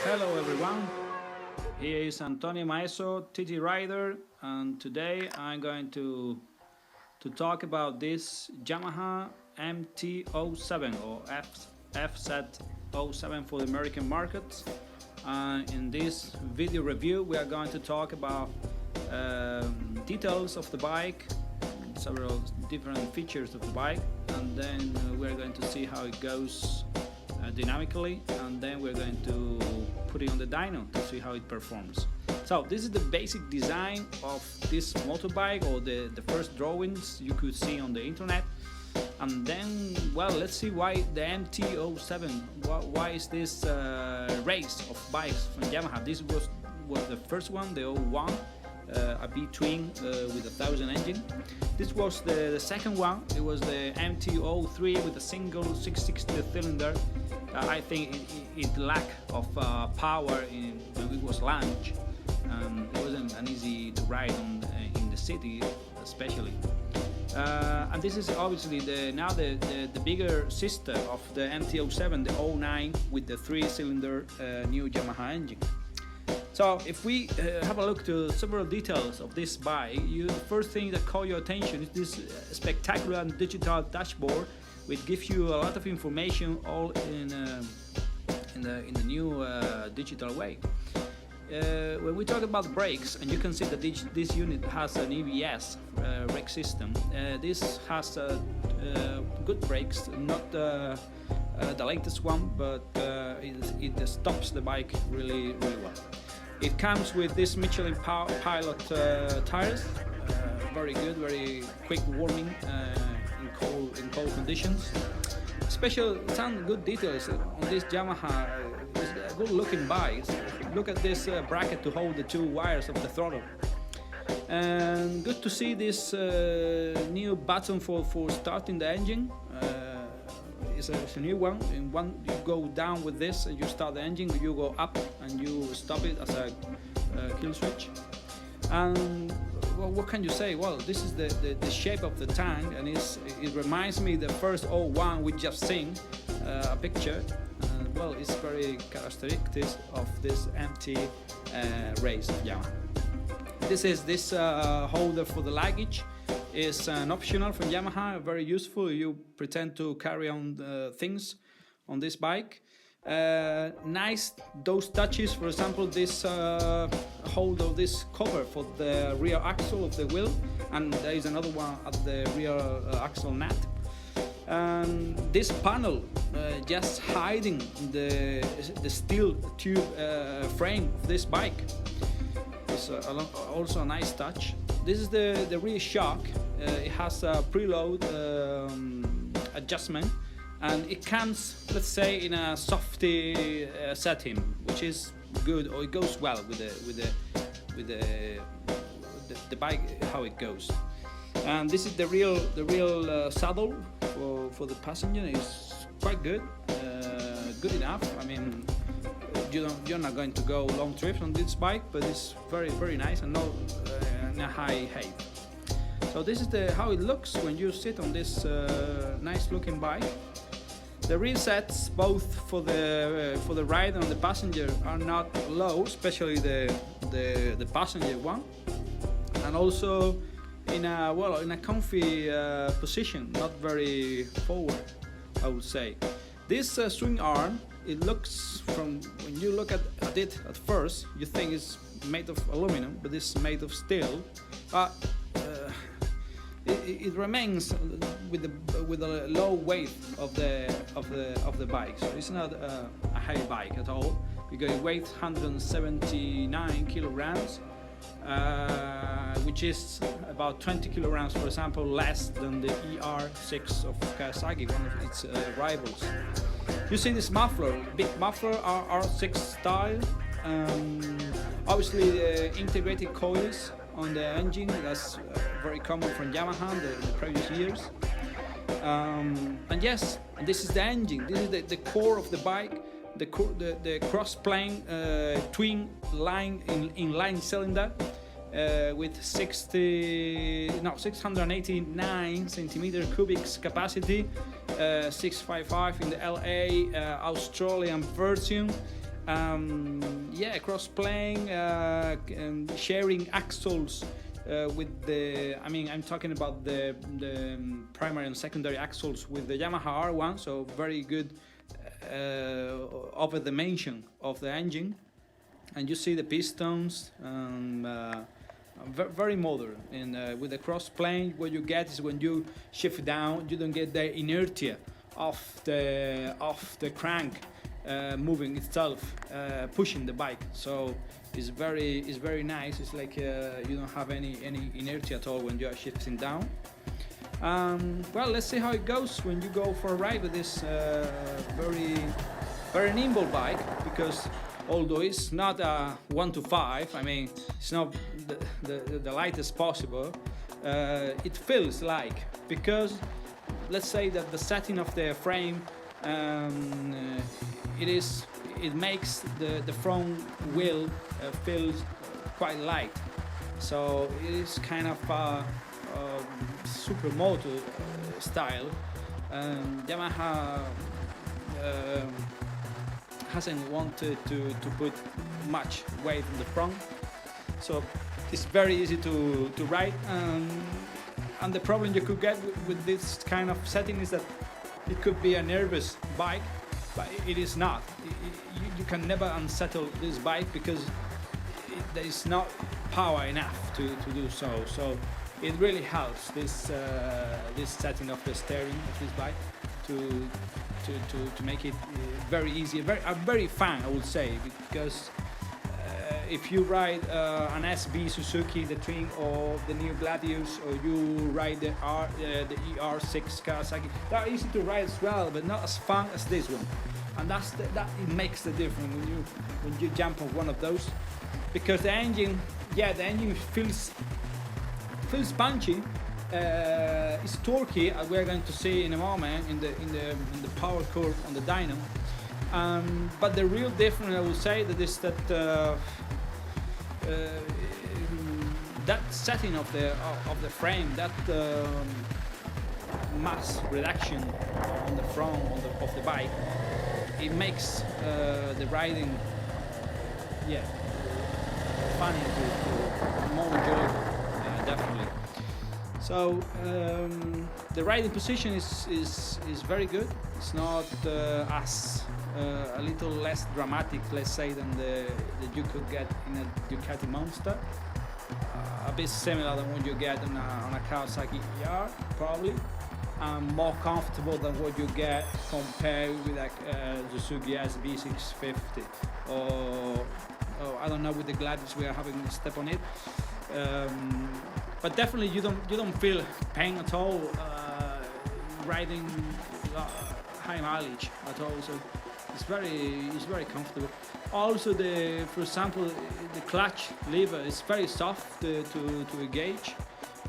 Hello everyone, here is Antonio Maeso, TT Rider, and today I'm going to talk about this Yamaha MT-07 or FZ-07 for the American markets. In this video review we are going to talk about details of the bike, several different features of the bike, and then we're going to see how it goes dynamically, and then we're going to put it on the dyno to see how it performs. So this is the basic design of this motorbike, or the first drawings you could see on the internet. And then, well, let's see why the MT-07, why is this race of bikes from Yamaha. This was the first one, the 01, a B-twin with a 1000 engine. This was the second one. It was the MT-03 with a single 660 cylinder. I think it lacked of power when it was launched. It wasn't an easy to ride in the city, especially. And this is obviously the bigger sister of the MT-07, the 09 with the 3-cylinder new Yamaha engine. So if we have a look to several details of this bike, the first thing that caught your attention is this spectacular digital dashboard, which gives you a lot of information all in the new digital way. When we talk about brakes, and you can see that this unit has an EBS brake system. This has good brakes, not the latest one, but it stops the bike really well. It comes with this Michelin Pilot tires, very good, very quick warming in cold conditions. Some good details on this Yamaha. It's a good looking bike. Look at this bracket to hold the two wires of the throttle. And good to see this new button for starting the engine. It's a new one. In one you go down with this and you start the engine, you go up and you stop it as a kill switch. And well, what can you say? Well, this is the shape of the tank, and it reminds me the first 01 we just seen a picture. Well, it's very characteristic of this MT race of Yamaha. This holder for the luggage is an optional from Yamaha, very useful. You pretend to carry on things on this bike. Nice those touches, for example, this holder, this cover for the rear axle of the wheel, and there is another one at the rear axle nut. And this panel just hiding the steel tube frame of this bike is also a nice touch. This is the rear shock. It has a preload adjustment, and it comes, let's say, in a softy setting, which is good, or it goes well with the bike, how it goes. And this is the real saddle for the passenger. Is quite good, good enough. I mean, you're not going to go long trips on this bike, but it's very nice and not in a high height. So this is how it looks when you sit on this nice looking bike. The rear sets, both for the rider and the passenger, are not low, especially the passenger one, and also in a comfy position, not very forward, I would say. This swing arm, it looks, from when you look at it at first, you think it's made of aluminum, but it's made of steel. But it remains with a low weight of the bike, so it's not a heavy bike at all, because it weighs 179 kilograms. Which is about 20 kilograms, for example, less than the ER6 of Kawasaki, one of its rivals. You see this muffler, big muffler, R6 style. Obviously, the integrated coils on the engine, that's very common from Yamaha in the previous years. And yes, this is the engine. This is the core of the bike. The cross-plane twin line inline cylinder with 689 centimeter cubic capacity, 655 in the LA Australian version. Yeah, cross-playing, sharing axles with the, I mean, I'm talking about the primary and secondary axles with the Yamaha R1, so very good over dimension of the engine. And you see the pistons, very modern. And with the cross-plane, what you get is when you shift down, you don't get the inertia of the crank moving itself, pushing the bike. So it's very nice. It's like you don't have any inertia at all when you are shifting down. Well, let's see how it goes when you go for a ride with this very nimble bike, because although it's not a 1 to 5, I mean, it's not the lightest possible, it feels like, because let's say that the setting of the frame, it makes the front wheel feel quite light, so it is kind of a supermoto style. Yamaha hasn't wanted to put much weight in the front, so it's very easy to ride. And the problem you could get with this kind of setting is that it could be a nervous bike, but it is not. You can never unsettle this bike because there is not power enough to do so. So it really helps this setting of the steering of this bike to make it very easy, very fun, I would say, because if you ride an SB Suzuki, the Twin, or the new Gladius, or you ride the ER6 Kawasaki, they're easy to ride as well, but not as fun as this one. And that it makes the difference when you jump on one of those, because the engine feels punchy. It's torquey, as we're going to see in a moment in the power curve on the dyno. But the real difference, I would say, that setting of the frame, that mass reduction on the front of the bike, it makes the riding, funny, to more enjoyable, definitely. So the riding position is very good. It's not as a little less dramatic, let's say, than that you could get in a Ducati Monster. A bit similar than what you get on a Kawasaki ER, probably. And more comfortable than what you get compared with a Suzuki SB650 or I don't know, with the Gladius we are having a step on it. But definitely you don't feel pain at all riding high mileage at all. So it's very comfortable. Also, for example, the clutch lever is very soft to engage,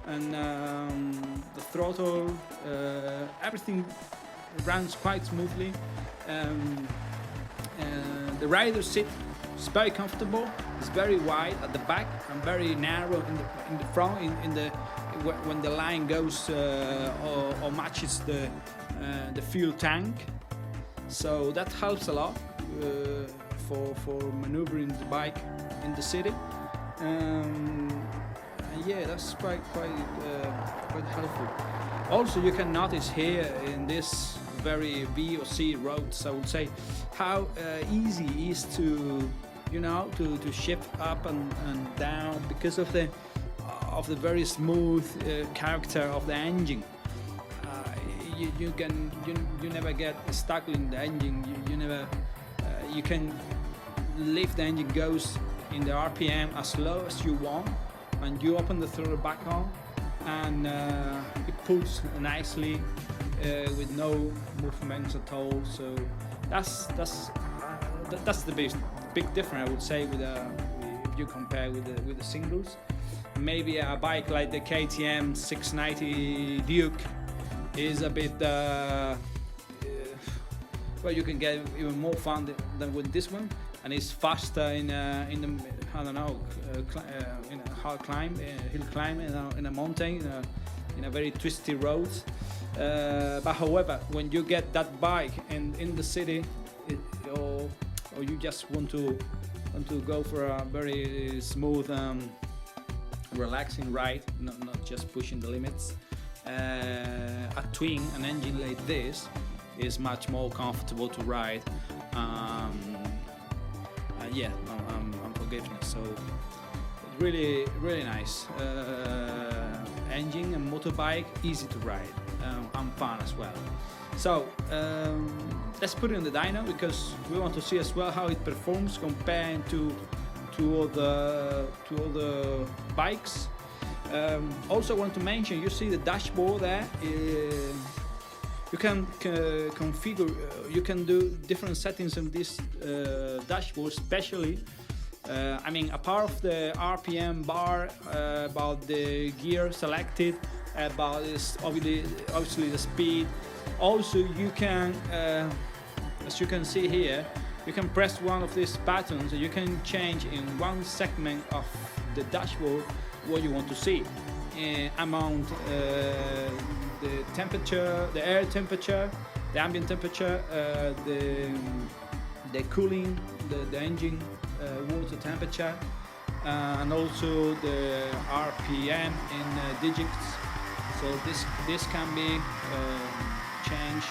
and the throttle, everything runs quite smoothly. The rider seat is very comfortable. It's very wide at the back and very narrow in the front. When the line goes or matches the fuel tank, so that helps a lot for maneuvering the bike in the city. Yeah, that's quite helpful. Also, you can notice here in this very B or C roads, I would say, how easy it is to shift up and down because of the very smooth character of the engine. You never get stuck in the engine. You never you can leave the engine goes in the RPM as low as you want, and you open the throttle back on, and it pulls nicely with no movements at all. So that's the big difference, I would say, if you compare with the singles. Maybe a bike like the KTM 690 Duke is a bit well, you can get even more fun than with this one, and it's faster in the I don't know, in a hard climb, hill climb, in a mountain, in a very twisty road. But however, when you get that bike in the city, or or you just want to go for a very smooth, relaxing ride, not just pushing the limits, a twin, an engine like this, is much more comfortable to ride. Yeah, unforgiveness. So really nice engine and motorbike, easy to ride, and fun as well. So let's put it in the dyno, because we want to see as well how it performs compared to all the bikes. Also want to mention, you see the dashboard there. You can configure, you can do different settings on this dashboard, especially I mean, apart of the RPM bar, about the gear selected, about this, obviously the speed. Also, you can, as you can see here, you can press one of these buttons and you can change in one segment of the dashboard what you want to see. Amount the temperature, the air temperature, the ambient temperature, the cooling, the engine water temperature, and also the RPM in digits. So this can be changed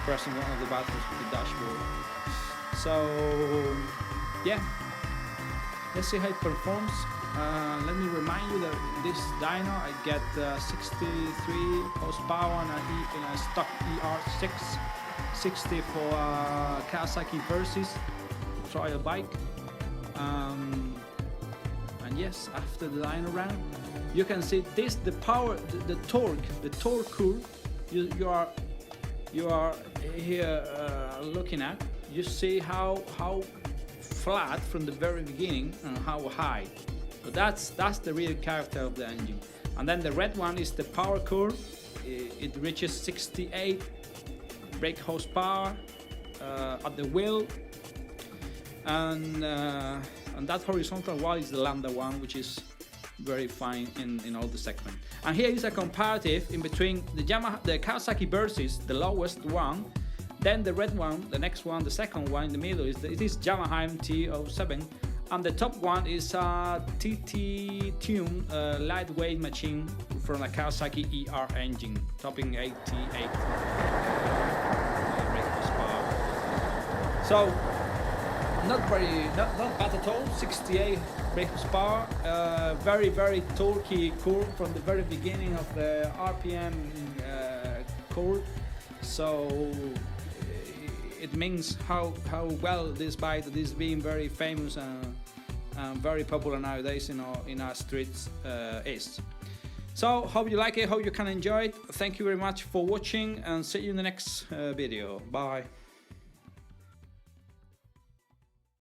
pressing one of the buttons of the dashboard. So yeah, let's see how it performs. Let me remind you that this dyno I get 63 horsepower in a stock ER6, 60 for Kawasaki Versys trial bike. And yes, after the dyno run, you can see this, the power, the torque curve. You are here looking at. You see how flat from the very beginning and how high. So that's the real character of the engine. And then the red one is the power curve. It reaches 68 brake horsepower at the wheel, and that horizontal one is the lambda one, which is very fine in all the segment. And here is a comparative in between the Kawasaki Versys, the lowest one, then the red one, the next one, the second one in the middle it is Yamaha MT 07, and the top one is a TT Tune lightweight machine from a Kawasaki ER engine, topping 88 brake horsepower. So not bad at all. 68 brake horsepower, very torquey curve from the very beginning of the RPM curve. So it means how well this bike that is being very famous and very popular nowadays in our streets is. So hope you like it, hope you can enjoy it. Thank you very much for watching, and see you in the next video. Bye.